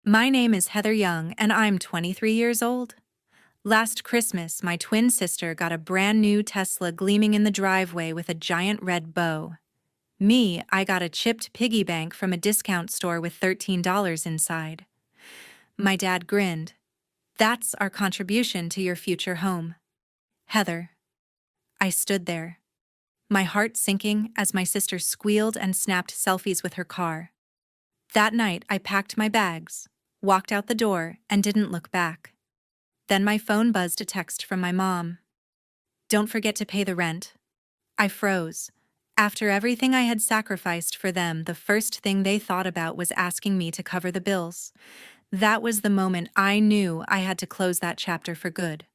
My name is Heather Young, and I'm 23 years old. Last Christmas, my twin sister got a brand new Tesla gleaming in the driveway with a giant red bow. Me, I got a chipped piggy bank from a discount store with $13 inside. My dad grinned. That's our contribution to your future home. Heather. I stood there, my heart sinking as my sister squealed and snapped selfies with her car. That night, I packed my bags, walked out the door, and didn't look back. Then my phone buzzed a text from my mom. Don't forget to pay the rent. I froze. After everything I had sacrificed for them, the first thing they thought about was asking me to cover the bills. That was the moment I knew I had to close that chapter for good.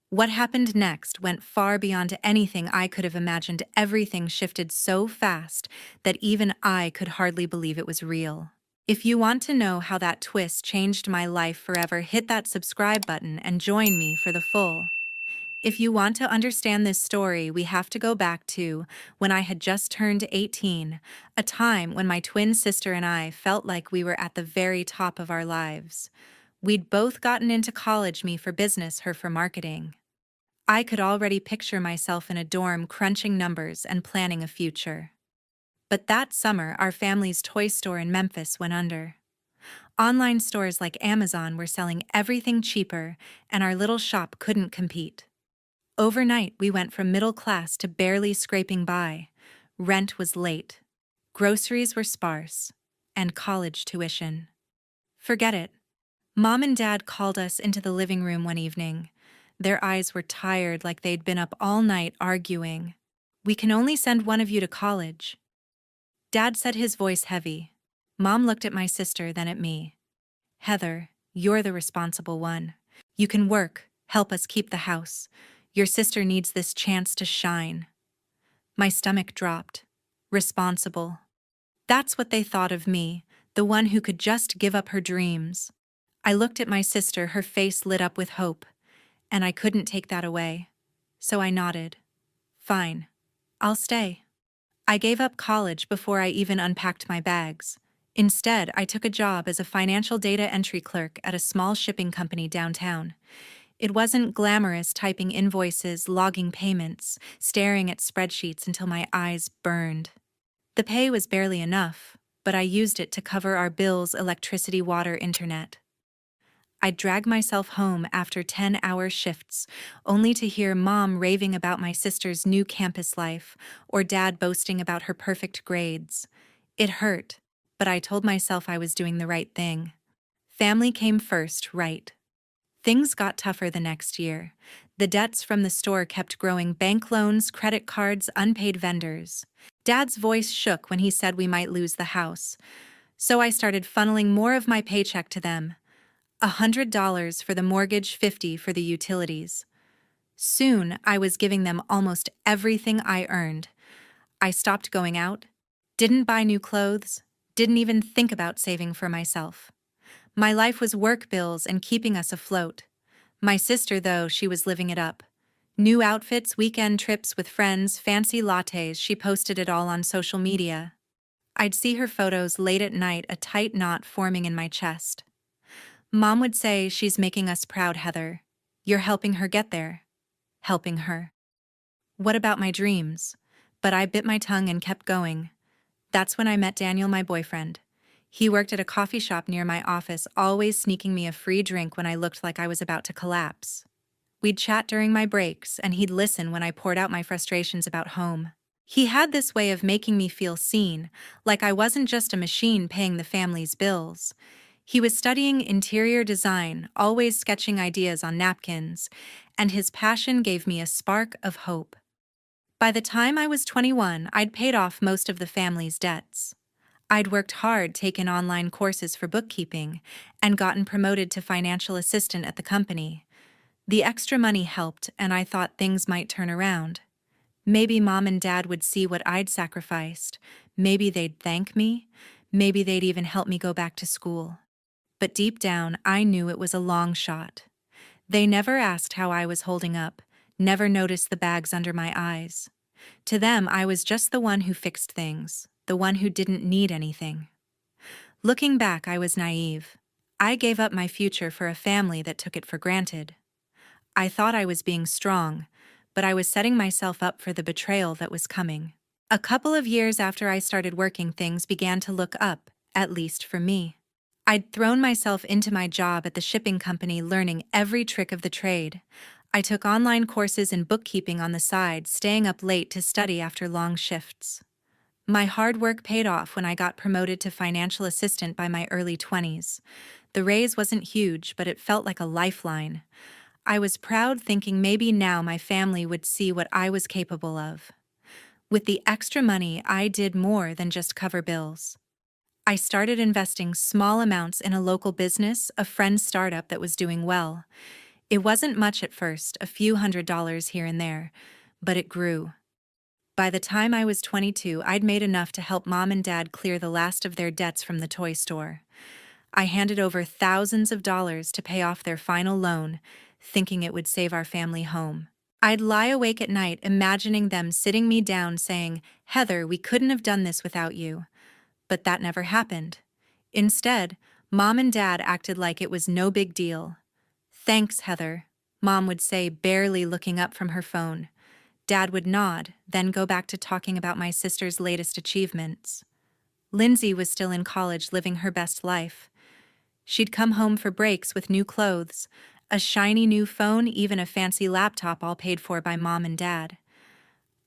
What happened next went far beyond anything I could have imagined. Everything shifted so fast that even I could hardly believe it was real. If you want to know how that twist changed my life forever, hit that subscribe button and join me for the full. If you want to understand this story, we have to go back to when I had just turned 18, a time when my twin sister and I felt like we were at the very top of our lives. We'd both gotten into college, me for business, her for marketing. I could already picture myself in a dorm crunching numbers and planning a future. But that summer, our family's toy store in Memphis went under. Online stores like Amazon were selling everything cheaper, and our little shop couldn't compete. Overnight, we went from middle class to barely scraping by. Rent was late, groceries were sparse, and college tuition. Forget it. Mom and Dad called us into the living room one evening. Their eyes were tired, like they'd been up all night arguing. "We can only send one of you to college." Dad said, his voice heavy. Mom looked at my sister, then at me. "Heather, you're the responsible one. You can work, help us keep the house. Your sister needs this chance to shine." My stomach dropped. Responsible. That's what they thought of me, the one who could just give up her dreams. I looked at my sister, her face lit up with hope, and I couldn't take that away. So I nodded. "Fine. I'll stay." I gave up college before I even unpacked my bags. Instead, I took a job as a financial data entry clerk at a small shipping company downtown. It wasn't glamorous, typing invoices, logging payments, staring at spreadsheets until my eyes burned. The pay was barely enough, but I used it to cover our bills: electricity, water, internet. I'd drag myself home after 10-hour shifts, only to hear Mom raving about my sister's new campus life, or Dad boasting about her perfect grades. It hurt, but I told myself I was doing the right thing. Family came first, right? Things got tougher the next year. The debts from the store kept growing: bank loans, credit cards, unpaid vendors. Dad's voice shook when he said we might lose the house. So I started funneling more of my paycheck to them. $100 for the mortgage, $50 for the utilities. Soon, I was giving them almost everything I earned. I stopped going out, didn't buy new clothes, didn't even think about saving for myself. My life was work bills and keeping us afloat. My sister, though, she was living it up. New outfits, weekend trips with friends, fancy lattes, she posted it all on social media. I'd see her photos late at night, a tight knot forming in my chest. Mom would say, "She's making us proud, Heather. You're helping her get there." Helping her. What about my dreams? But I bit my tongue and kept going. That's when I met Daniel, my boyfriend. He worked at a coffee shop near my office, always sneaking me a free drink when I looked like I was about to collapse. We'd chat during my breaks, and he'd listen when I poured out my frustrations about home. He had this way of making me feel seen, like I wasn't just a machine paying the family's bills. He was studying interior design, always sketching ideas on napkins, and his passion gave me a spark of hope. By the time I was 21, I'd paid off most of the family's debts. I'd worked hard, taken online courses for bookkeeping, and gotten promoted to financial assistant at the company. The extra money helped, and I thought things might turn around. Maybe Mom and Dad would see what I'd sacrificed. Maybe they'd thank me. Maybe they'd even help me go back to school. But deep down, I knew it was a long shot. They never asked how I was holding up, never noticed the bags under my eyes. To them, I was just the one who fixed things, the one who didn't need anything. Looking back, I was naive. I gave up my future for a family that took it for granted. I thought I was being strong, but I was setting myself up for the betrayal that was coming. A couple of years after I started working, things began to look up, at least for me. I'd thrown myself into my job at the shipping company, learning every trick of the trade. I took online courses in bookkeeping on the side, staying up late to study after long shifts. My hard work paid off when I got promoted to financial assistant by my early 20s. The raise wasn't huge, but it felt like a lifeline. I was proud, thinking maybe now my family would see what I was capable of. With the extra money, I did more than just cover bills. I started investing small amounts in a local business, a friend's startup that was doing well. It wasn't much at first, a few $100s here and there, but it grew. By the time I was 22, I'd made enough to help mom and dad clear the last of their debts from the toy store. I handed over thousands of dollars to pay off their final loan, thinking it would save our family home. I'd lie awake at night imagining them sitting me down saying, "Heather, we couldn't have done this without you." But that never happened. Instead, mom and dad acted like it was no big deal. "Thanks, Heather," mom would say, barely looking up from her phone. Dad would nod, then go back to talking about my sister's latest achievements. Lindsay was still in college, living her best life. She'd come home for breaks with new clothes, a shiny new phone, even a fancy laptop, all paid for by mom and dad.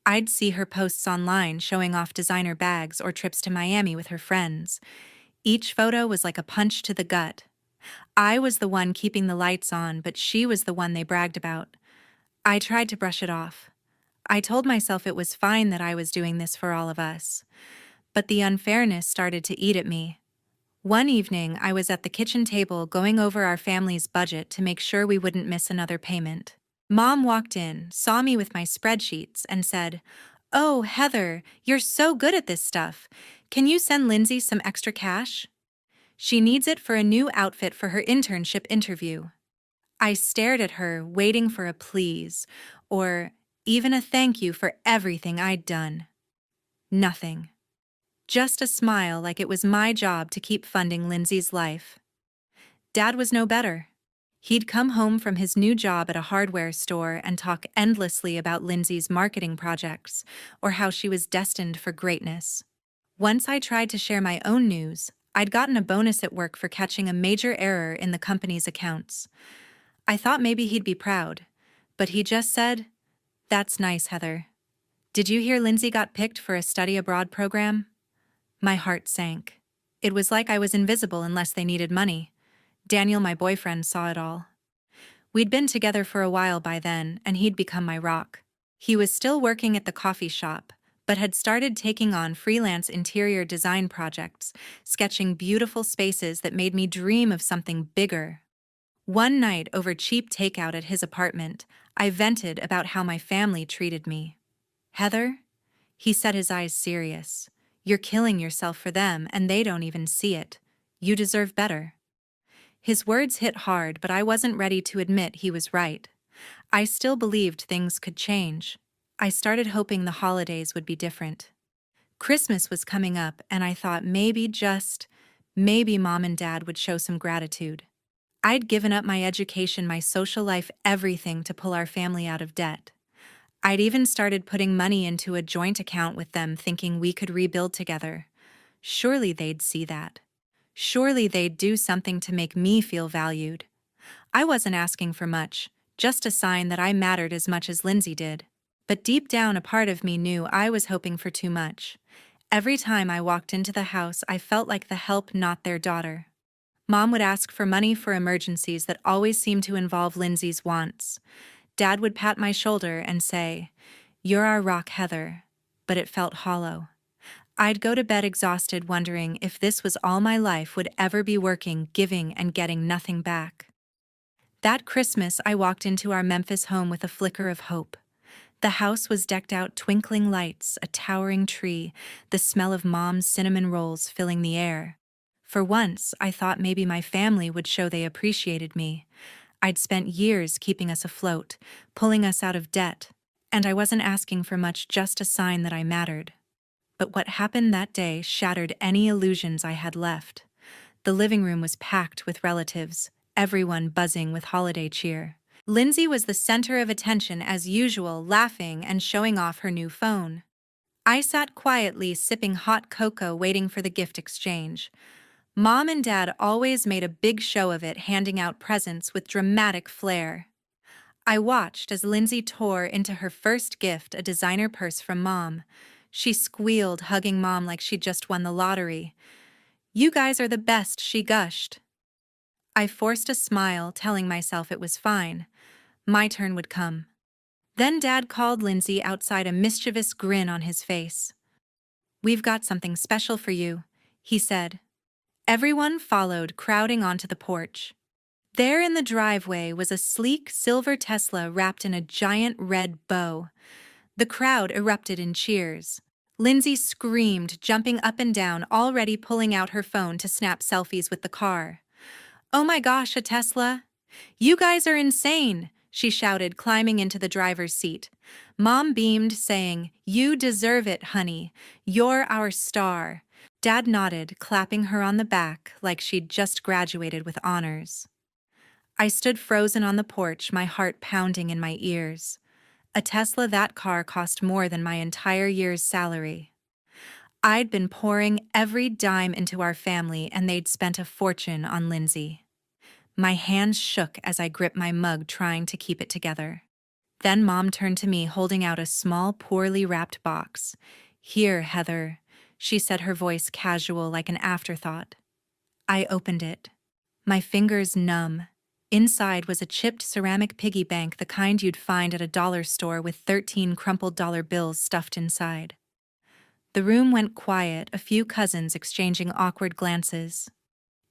I'd see her posts online showing off designer bags or trips to Miami with her friends. Each photo was like a punch to the gut. I was the one keeping the lights on, but she was the one they bragged about. I tried to brush it off. I told myself it was fine that I was doing this for all of us. But the unfairness started to eat at me. One evening, I was at the kitchen table going over our family's budget to make sure we wouldn't miss another payment. Mom walked in, saw me with my spreadsheets, and said, "Oh, Heather, you're so good at this stuff. Can you send Lindsay some extra cash? She needs it for a new outfit for her internship interview." I stared at her, waiting for a please, or even a thank you for everything I'd done. Nothing. Just a smile, like it was my job to keep funding Lindsay's life. Dad was no better. He'd come home from his new job at a hardware store and talk endlessly about Lindsay's marketing projects or how she was destined for greatness. Once I tried to share my own news, I'd gotten a bonus at work for catching a major error in the company's accounts. I thought maybe he'd be proud, but he just said, "That's nice, Heather. Did you hear Lindsay got picked for a study abroad program?" My heart sank. It was like I was invisible unless they needed money. Daniel, my boyfriend, saw it all. We'd been together for a while by then, and he'd become my rock. He was still working at the coffee shop, but had started taking on freelance interior design projects, sketching beautiful spaces that made me dream of something bigger. One night, over cheap takeout at his apartment, I vented about how my family treated me. "Heather," he said, his eyes serious, "you're killing yourself for them, and they don't even see it. You deserve better." His words hit hard, but I wasn't ready to admit he was right. I still believed things could change. I started hoping the holidays would be different. Christmas was coming up, and I thought maybe mom and dad would show some gratitude. I'd given up my education, my social life, everything to pull our family out of debt. I'd even started putting money into a joint account with them, thinking we could rebuild together. Surely they'd see that. Surely they'd do something to make me feel valued. I wasn't asking for much, just a sign that I mattered as much as Lindsay did. But deep down, a part of me knew I was hoping for too much. Every time I walked into the house, I felt like the help, not their daughter. Mom would ask for money for emergencies that always seemed to involve Lindsay's wants. Dad would pat my shoulder and say, "You're our rock, Heather," but it felt hollow. I'd go to bed exhausted, wondering if this was all my life would ever be, working, giving, and getting nothing back. That Christmas, I walked into our Memphis home with a flicker of hope. The house was decked out, twinkling lights, a towering tree, the smell of Mom's cinnamon rolls filling the air. For once, I thought maybe my family would show they appreciated me. I'd spent years keeping us afloat, pulling us out of debt, and I wasn't asking for much, just a sign that I mattered. But what happened that day shattered any illusions I had left. The living room was packed with relatives, everyone buzzing with holiday cheer. Lindsay was the center of attention as usual, laughing and showing off her new phone. I sat quietly sipping hot cocoa waiting for the gift exchange. Mom and Dad always made a big show of it, handing out presents with dramatic flair. I watched as Lindsay tore into her first gift, a designer purse from Mom. She squealed, hugging Mom like she'd just won the lottery. "You guys are the best," she gushed. I forced a smile, telling myself it was fine. My turn would come. Then Dad called Lindsay outside, a mischievous grin on his face. "We've got something special for you," he said. Everyone followed, crowding onto the porch. There in the driveway was a sleek silver Tesla wrapped in a giant red bow. The crowd erupted in cheers. Lindsay screamed, jumping up and down, already pulling out her phone to snap selfies with the car. "Oh my gosh, a Tesla! You guys are insane!" she shouted, climbing into the driver's seat. Mom beamed, saying, "You deserve it, honey. You're our star." Dad nodded, clapping her on the back like she'd just graduated with honors. I stood frozen on the porch, my heart pounding in my ears. A Tesla, that car cost more than my entire year's salary. I'd been pouring every dime into our family, and they'd spent a fortune on Lindsay. My hands shook as I gripped my mug, trying to keep it together. Then Mom turned to me, holding out a small, poorly wrapped box. "Here, Heather," she said, her voice casual like an afterthought. I opened it. My fingers numb. Inside was a chipped ceramic piggy bank, the kind you'd find at a dollar store, with 13 crumpled dollar bills stuffed inside. The room went quiet, a few cousins exchanging awkward glances.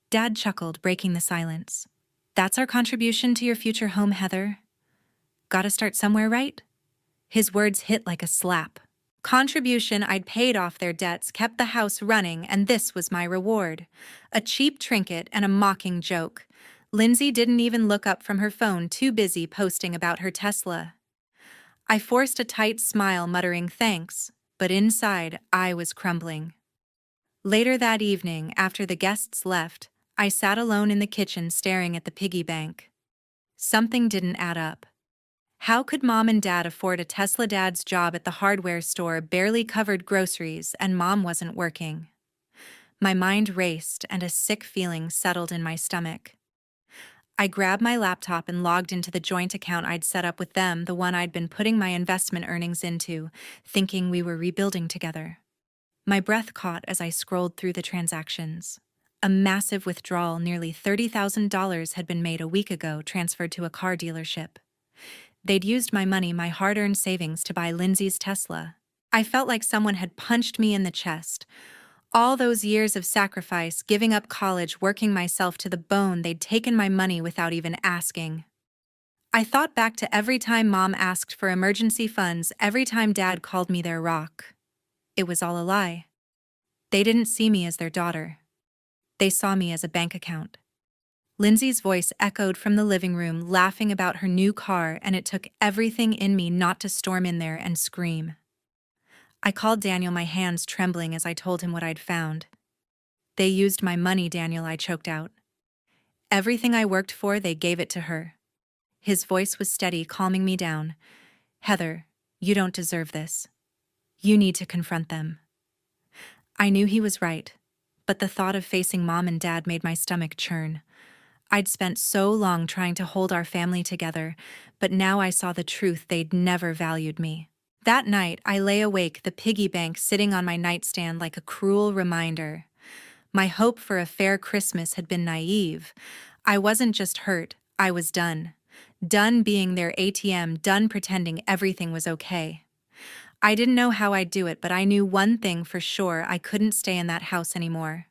Dad chuckled, breaking the silence. "That's our contribution to your future home, Heather. Gotta start somewhere, right?" His words hit like a slap. Contribution. I'd paid off their debts, kept the house running, and this was my reward. A cheap trinket and a mocking joke. Lindsay didn't even look up from her phone, too busy posting about her Tesla. I forced a tight smile, muttering thanks, but inside I was crumbling. Later that evening, after the guests left, I sat alone in the kitchen staring at the piggy bank. Something didn't add up. How could Mom and Dad afford a Tesla? Dad's job at the hardware store barely covered groceries, and Mom wasn't working. My mind raced, and a sick feeling settled in my stomach. I grabbed my laptop and logged into the joint account I'd set up with them, the one I'd been putting my investment earnings into, thinking we were rebuilding together. My breath caught as I scrolled through the transactions. A massive withdrawal, nearly $30,000, had been made a week ago, transferred to a car dealership. They'd used my money, my hard-earned savings, to buy Lindsay's Tesla. I felt like someone had punched me in the chest. All those years of sacrifice, giving up college, working myself to the bone, they'd taken my money without even asking. I thought back to every time Mom asked for emergency funds, every time Dad called me their rock. It was all a lie. They didn't see me as their daughter. They saw me as a bank account. Lindsay's voice echoed from the living room, laughing about her new car, and it took everything in me not to storm in there and scream. I called Daniel, my hands trembling as I told him what I'd found. "They used my money, Daniel," I choked out. "Everything I worked for, they gave it to her." His voice was steady, calming me down. "Heather, you don't deserve this. You need to confront them." I knew he was right, but the thought of facing Mom and Dad made my stomach churn. I'd spent so long trying to hold our family together, but now I saw the truth: they'd never valued me. That night, I lay awake, the piggy bank sitting on my nightstand like a cruel reminder. My hope for a fair Christmas had been naive. I wasn't just hurt, I was done. Done being their ATM, done pretending everything was okay. I didn't know how I'd do it, but I knew one thing for sure: I couldn't stay in that house anymore.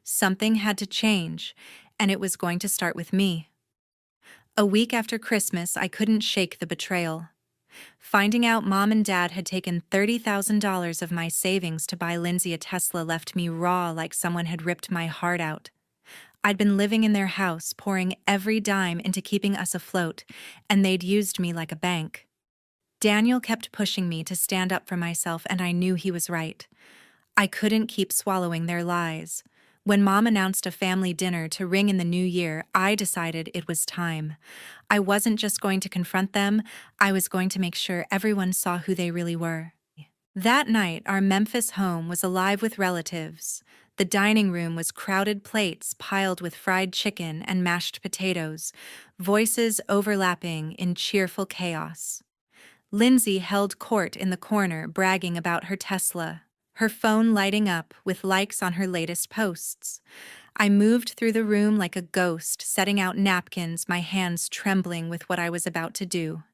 Something had to change, and it was going to start with me. A week after Christmas, I couldn't shake the betrayal. Finding out Mom and Dad had taken $30,000 of my savings to buy Lindsay a Tesla left me raw, like someone had ripped my heart out. I'd been living in their house, pouring every dime into keeping us afloat, and they'd used me like a bank. Daniel kept pushing me to stand up for myself, and I knew he was right. I couldn't keep swallowing their lies. When Mom announced a family dinner to ring in the new year, I decided it was time. I wasn't just going to confront them, I was going to make sure everyone saw who they really were. That night, our Memphis home was alive with relatives. The dining room was crowded plates piled with fried chicken and mashed potatoes, voices overlapping in cheerful chaos. Lindsay held court in the corner, bragging about her Tesla, her phone lighting up with likes on her latest posts. I moved through the room like a ghost, setting out napkins, my hands trembling with what I was about to do.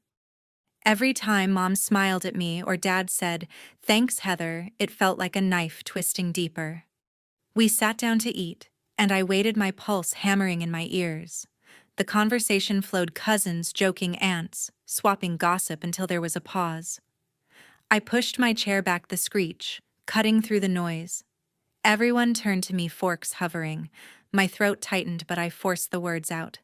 Every time Mom smiled at me or Dad said, "Thanks, Heather," it felt like a knife twisting deeper. We sat down to eat, and I waited, my pulse hammering in my ears. The conversation flowed, cousins joking aunts, swapping gossip until there was a pause. I pushed my chair back, the screech, cutting through the noise. Everyone turned to me, forks hovering. My throat tightened, but I forced the words out.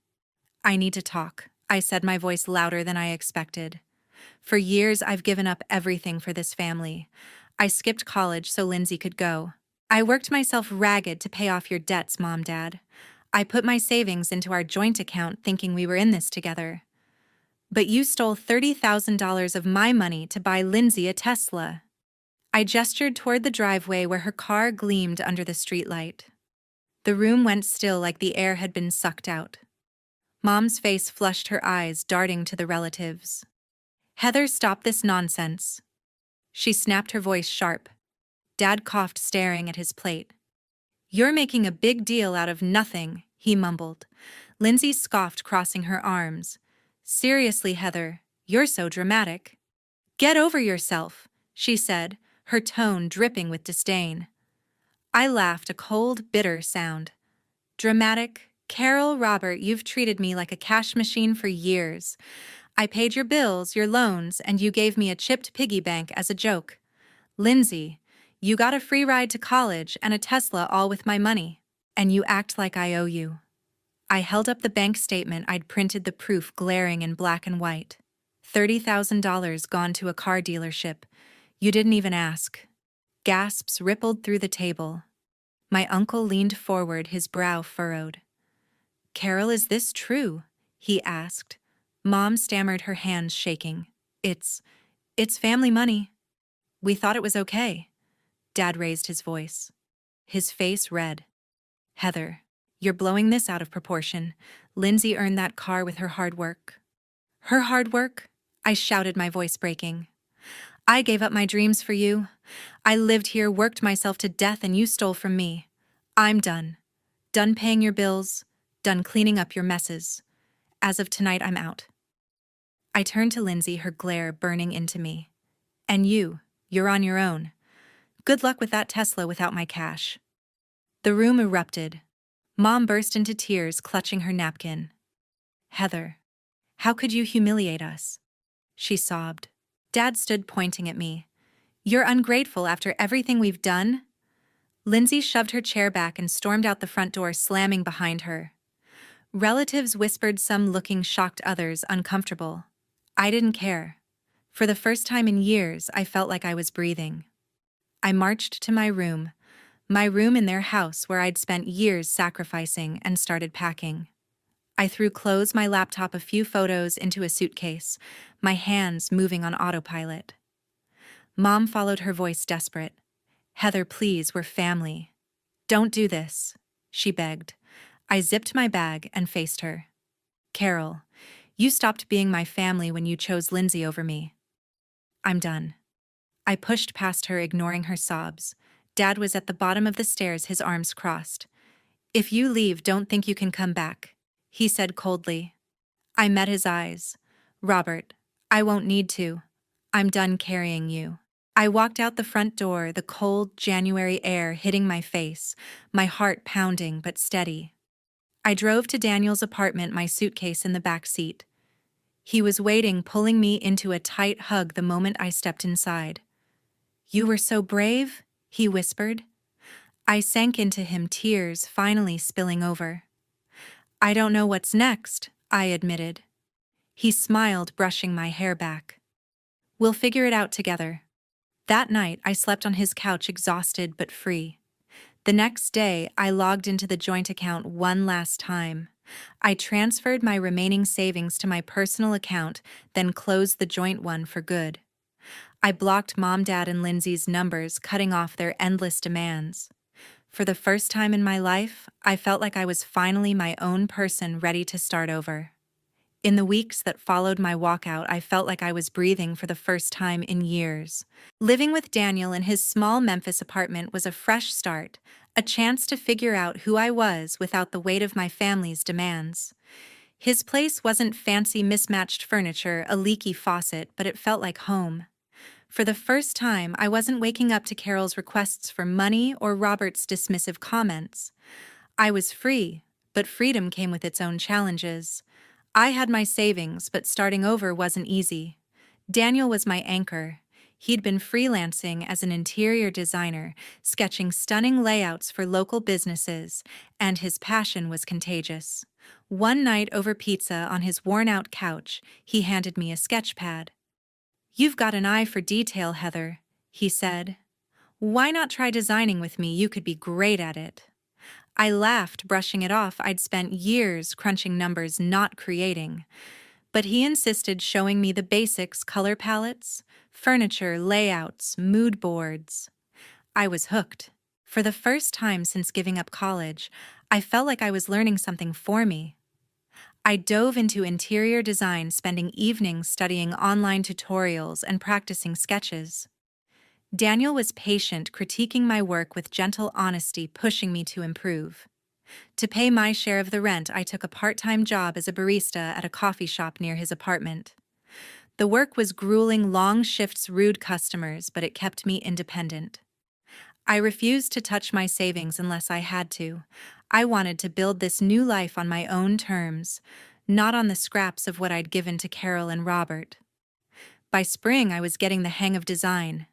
"I need to talk," I said, my voice louder than I expected. "For years, I've given up everything for this family. I skipped college so Lindsay could go. I worked myself ragged to pay off your debts, Mom, Dad. I put my savings into our joint account thinking we were in this together. But you stole $30,000 of my money to buy Lindsay a Tesla." I gestured toward the driveway where her car gleamed under the streetlight. The room went still, like the air had been sucked out. Mom's face flushed, her eyes darting to the relatives. "Heather, stop this nonsense." She snapped, her voice sharp. Dad coughed, staring at his plate. "You're making a big deal out of nothing," he mumbled. Lindsay scoffed, crossing her arms. "Seriously, Heather, you're so dramatic." "Get over yourself," she said, her tone dripping with disdain. I laughed, a cold, bitter sound. "Dramatic? Carol, Robert, you've treated me like a cash machine for years. I paid your bills, your loans, and you gave me a chipped piggy bank as a joke. Lindsay, you got a free ride to college and a Tesla, all with my money. And you act like I owe you." I held up the bank statement. I'd printed the proof, glaring in black and white. $30,000 gone to a car dealership. You didn't even ask. Gasps rippled through the table. My uncle leaned forward, his brow furrowed. "Carol, is this true?" he asked. Mom stammered, her hands shaking. It's family money." "We thought it was okay." Dad raised his voice, his face red. "Heather, you're blowing this out of proportion. Lindsay earned that car with her hard work." "Her hard work?" I shouted, my voice breaking. "I gave up my dreams for you. I lived here, worked myself to death, and you stole from me. I'm done. Done paying your bills, done cleaning up your messes. As of tonight, I'm out." I turned to Lindsay, her glare burning into me. "And you're on your own. Good luck with that Tesla without my cash." The room erupted. Mom burst into tears, clutching her napkin. "Heather, how could you humiliate us?" she sobbed. Dad stood, pointing at me. "You're ungrateful after everything we've done?" Lindsay shoved her chair back and stormed out the front door, slamming behind her. Relatives whispered, some looking shocked, others uncomfortable. I didn't care. For the first time in years, I felt like I was breathing. I marched to my room in their house where I'd spent years sacrificing, and started packing. I threw clothes, my laptop, a few photos into a suitcase, my hands moving on autopilot. Mom followed, her voice desperate. "Heather, please, we're family. Don't do this," she begged. I zipped my bag and faced her. "Carol, you stopped being my family when you chose Lindsay over me. I'm done." I pushed past her, ignoring her sobs. Dad was at the bottom of the stairs, his arms crossed. "If you leave, don't think you can come back," he said coldly. I met his eyes. "Robert, I won't need to. I'm done carrying you." I walked out the front door, the cold January air hitting my face, my heart pounding but steady. I drove to Daniel's apartment, my suitcase in the back seat. He was waiting, pulling me into a tight hug the moment I stepped inside. "You were so brave," he whispered. I sank into him, tears finally spilling over. "I don't know what's next," I admitted. He smiled, brushing my hair back. "We'll figure it out together." That night, I slept on his couch, exhausted but free. The next day, I logged into the joint account one last time. I transferred my remaining savings to my personal account, then closed the joint one for good. I blocked Mom, Dad, and Lindsay's numbers, cutting off their endless demands. For the first time in my life, I felt like I was finally my own person, ready to start over. In the weeks that followed my walkout, I felt like I was breathing for the first time in years. Living with Daniel in his small Memphis apartment was a fresh start, a chance to figure out who I was without the weight of my family's demands. His place wasn't fancy mismatched furniture, a leaky faucet, but it felt like home. For the first time, I wasn't waking up to Carol's requests for money or Robert's dismissive comments. I was free, but freedom came with its own challenges. I had my savings, but starting over wasn't easy. Daniel was my anchor. He'd been freelancing as an interior designer, sketching stunning layouts for local businesses, and his passion was contagious. One night over pizza on his worn-out couch, he handed me a sketch pad. "You've got an eye for detail, Heather," he said. "Why not try designing with me? You could be great at it." I laughed, brushing it off. I'd spent years crunching numbers, not creating. But he insisted, showing me the basics: color palettes, furniture, layouts, mood boards. I was hooked. For the first time since giving up college, I felt like I was learning something for me. I dove into interior design, spending evenings studying online tutorials and practicing sketches. Daniel was patient, critiquing my work with gentle honesty, pushing me to improve. To pay my share of the rent, I took a part-time job as a barista at a coffee shop near his apartment. The work was grueling, long shifts, rude customers, but it kept me independent. I refused to touch my savings unless I had to. I wanted to build this new life on my own terms, not on the scraps of what I'd given to Carol and Robert. By spring, I was getting the hang of design.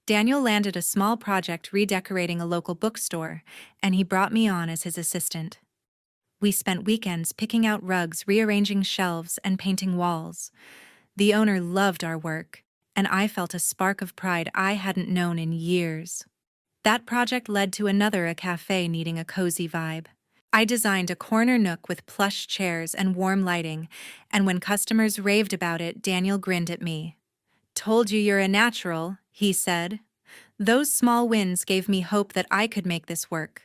Daniel landed a small project redecorating a local bookstore, and he brought me on as his assistant. We spent weekends picking out rugs, rearranging shelves, and painting walls. The owner loved our work, and I felt a spark of pride I hadn't known in years. That project led to another, a cafe needing a cozy vibe. I designed a corner nook with plush chairs and warm lighting, and when customers raved about it, Daniel grinned at me. "Told you you're a natural," he said. Those small wins gave me hope that I could make this work.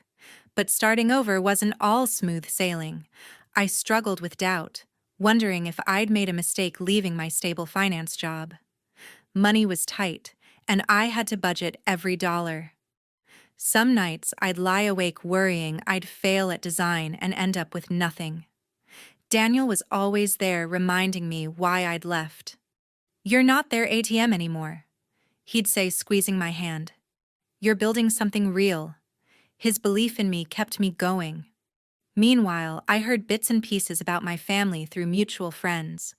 But starting over wasn't all smooth sailing. I struggled with doubt, wondering if I'd made a mistake leaving my stable finance job. Money was tight, and I had to budget every dollar. Some nights I'd lie awake worrying I'd fail at design and end up with nothing. Daniel was always there, reminding me why I'd left. "You're not their ATM anymore," he'd say, squeezing my hand. "You're building something real." His belief in me kept me going. Meanwhile, I heard bits and pieces about my family through mutual friends.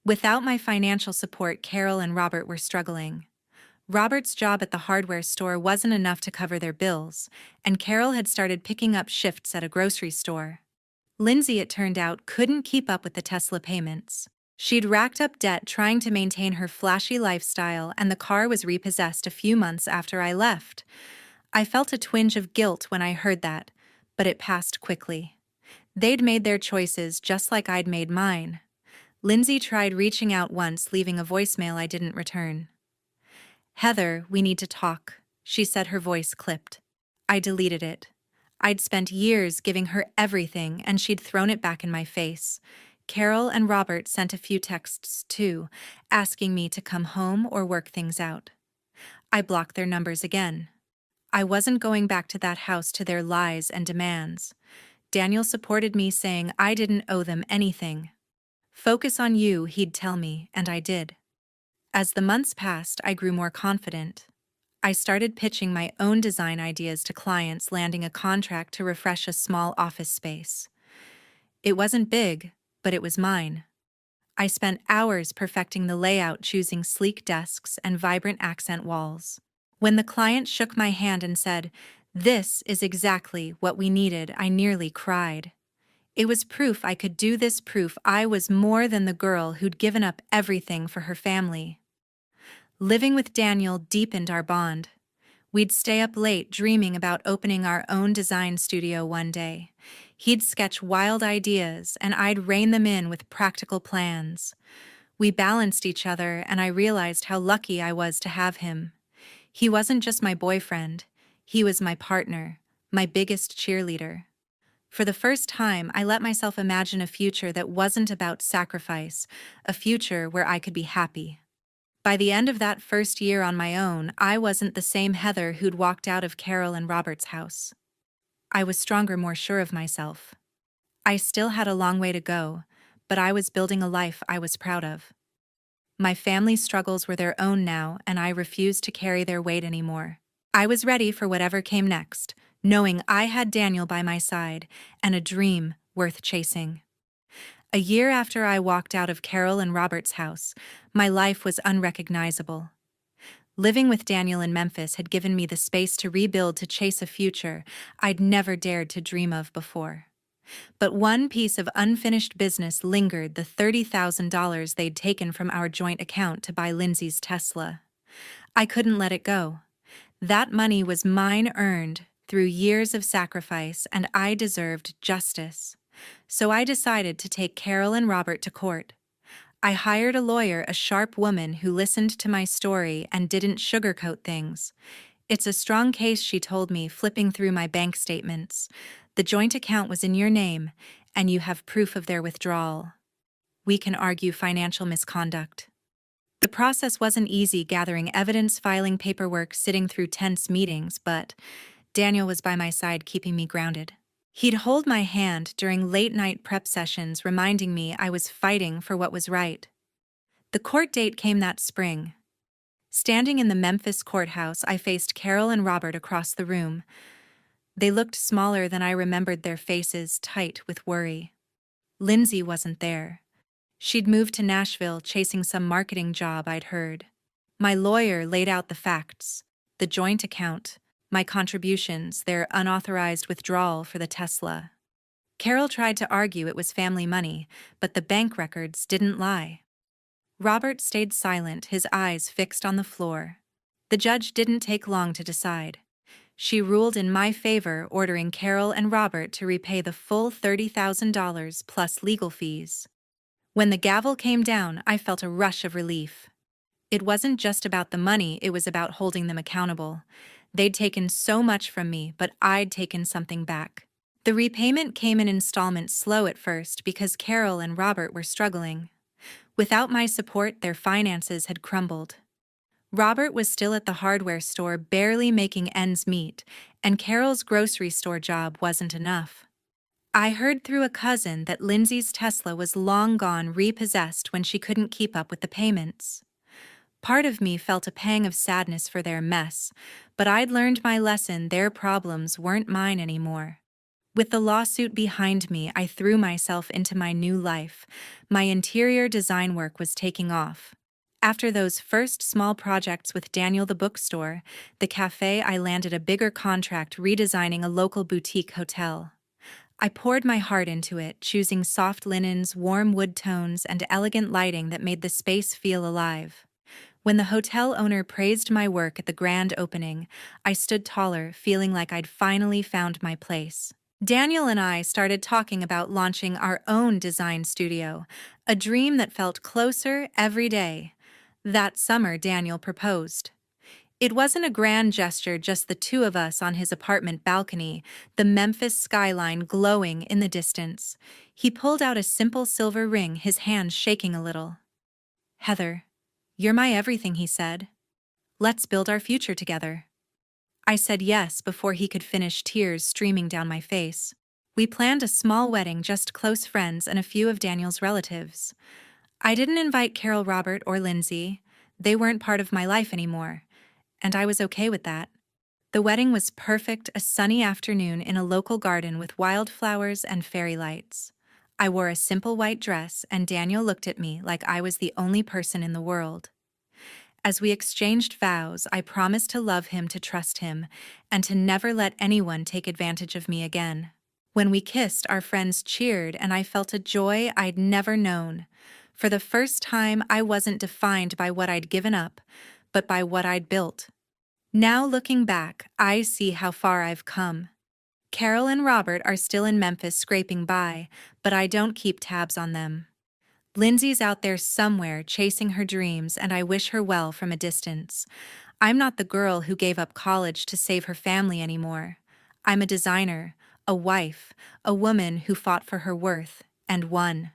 Without my financial support, Carol and Robert were struggling. Robert's job at the hardware store wasn't enough to cover their bills, and Carol had started picking up shifts at a grocery store. Lindsay, it turned out, couldn't keep up with the Tesla payments. She'd racked up debt trying to maintain her flashy lifestyle, and the car was repossessed a few months after I left. I felt a twinge of guilt when I heard that, but it passed quickly. They'd made their choices just like I'd made mine. Lindsay tried reaching out once, leaving a voicemail I didn't return. "Heather, we need to talk," she said, her voice clipped. I deleted it. I'd spent years giving her everything, and she'd thrown it back in my face. Carol and Robert sent a few texts too, asking me to come home or work things out. I blocked their numbers again. I wasn't going back to that house, to their lies and demands. Daniel supported me, saying I didn't owe them anything. "Focus on you," he'd tell me, and I did. As the months passed, I grew more confident. I started pitching my own design ideas to clients, landing a contract to refresh a small office space. It wasn't big, but it was mine. I spent hours perfecting the layout, choosing sleek desks and vibrant accent walls. When the client shook my hand and said, "This is exactly what we needed," I nearly cried. It was proof I could do this, proof I was more than the girl who'd given up everything for her family. Living with Daniel deepened our bond. We'd stay up late dreaming about opening our own design studio one day. He'd sketch wild ideas, and I'd rein them in with practical plans. We balanced each other, and I realized how lucky I was to have him. He wasn't just my boyfriend, he was my partner, my biggest cheerleader. For the first time, I let myself imagine a future that wasn't about sacrifice, a future where I could be happy. By the end of that first year on my own, I wasn't the same Heather who'd walked out of Carol and Robert's house. I was stronger, more sure of myself. I still had a long way to go, but I was building a life I was proud of. My family's struggles were their own now, and I refused to carry their weight anymore. I was ready for whatever came next, knowing I had Daniel by my side and a dream worth chasing. A year after I walked out of Carol and Robert's house, my life was unrecognizable. Living with Daniel in Memphis had given me the space to rebuild, to chase a future I'd never dared to dream of before. But one piece of unfinished business lingered: the $30,000 they'd taken from our joint account to buy Lindsay's Tesla. I couldn't let it go. That money was mine, earned through years of sacrifice, and I deserved justice. So I decided to take Carol and Robert to court. I hired a lawyer, a sharp woman who listened to my story and didn't sugarcoat things. "It's a strong case," she told me, flipping through my bank statements. "The joint account was in your name, and you have proof of their withdrawal. We can argue financial misconduct." The process wasn't easy, gathering evidence, filing paperwork, sitting through tense meetings, but Daniel was by my side, keeping me grounded. He'd hold my hand during late-night prep sessions, reminding me I was fighting for what was right. The court date came that spring. Standing in the Memphis courthouse, I faced Carol and Robert across the room. They looked smaller than I remembered, their faces tight with worry. Lindsay wasn't there. She'd moved to Nashville, chasing some marketing job I'd heard. My lawyer laid out the facts: the joint account, my contributions, their unauthorized withdrawal for the Tesla. Carol tried to argue it was family money, but the bank records didn't lie. Robert stayed silent, his eyes fixed on the floor. The judge didn't take long to decide. She ruled in my favor, ordering Carol and Robert to repay the full $30,000 plus legal fees. When the gavel came down, I felt a rush of relief. It wasn't just about the money, it was about holding them accountable. They'd taken so much from me, but I'd taken something back. The repayment came in installments, slow at first because Carol and Robert were struggling. Without my support, their finances had crumbled. Robert was still at the hardware store, barely making ends meet, and Carol's grocery store job wasn't enough. I heard through a cousin that Lindsay's Tesla was long gone, repossessed, when she couldn't keep up with the payments. Part of me felt a pang of sadness for their mess, but I'd learned my lesson: their problems weren't mine anymore. With the lawsuit behind me, I threw myself into my new life. My interior design work was taking off. After those first small projects with Daniel, the bookstore, the cafe, I landed a bigger contract redesigning a local boutique hotel. I poured my heart into it, choosing soft linens, warm wood tones, and elegant lighting that made the space feel alive. When the hotel owner praised my work at the grand opening, I stood taller, feeling like I'd finally found my place. Daniel and I started talking about launching our own design studio, a dream that felt closer every day. That summer, Daniel proposed. It wasn't a grand gesture, just the two of us on his apartment balcony, the Memphis skyline glowing in the distance. He pulled out a simple silver ring, his hand shaking a little. "Heather, you're my everything," he said. "Let's build our future together." I said yes before he could finish, tears streaming down my face. We planned a small wedding, just close friends and a few of Daniel's relatives. I didn't invite Carol, Robert, or Lindsay. They weren't part of my life anymore, and I was okay with that. The wedding was perfect, a sunny afternoon in a local garden with wildflowers and fairy lights. I wore a simple white dress, and Daniel looked at me like I was the only person in the world. As we exchanged vows, I promised to love him, to trust him, and to never let anyone take advantage of me again. When we kissed, our friends cheered, and I felt a joy I'd never known. For the first time, I wasn't defined by what I'd given up, but by what I'd built. Now looking back, I see how far I've come. Carol and Robert are still in Memphis scraping by, but I don't keep tabs on them. Lindsay's out there somewhere chasing her dreams, and I wish her well from a distance. I'm not the girl who gave up college to save her family anymore. I'm a designer, a wife, a woman who fought for her worth, and won.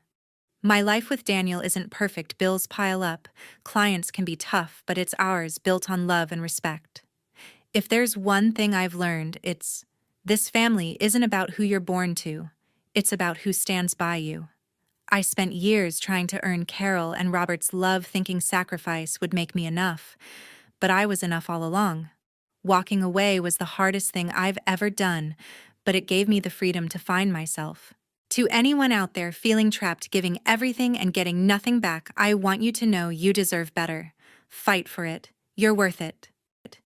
My life with Daniel isn't perfect, bills pile up, clients can be tough, but it's ours, built on love and respect. If there's one thing I've learned, it's this family isn't about who you're born to, it's about who stands by you. I spent years trying to earn Carol and Robert's love, thinking sacrifice would make me enough, but I was enough all along. Walking away was the hardest thing I've ever done, but it gave me the freedom to find myself. To anyone out there feeling trapped, giving everything and getting nothing back, I want you to know you deserve better. Fight for it. You're worth it.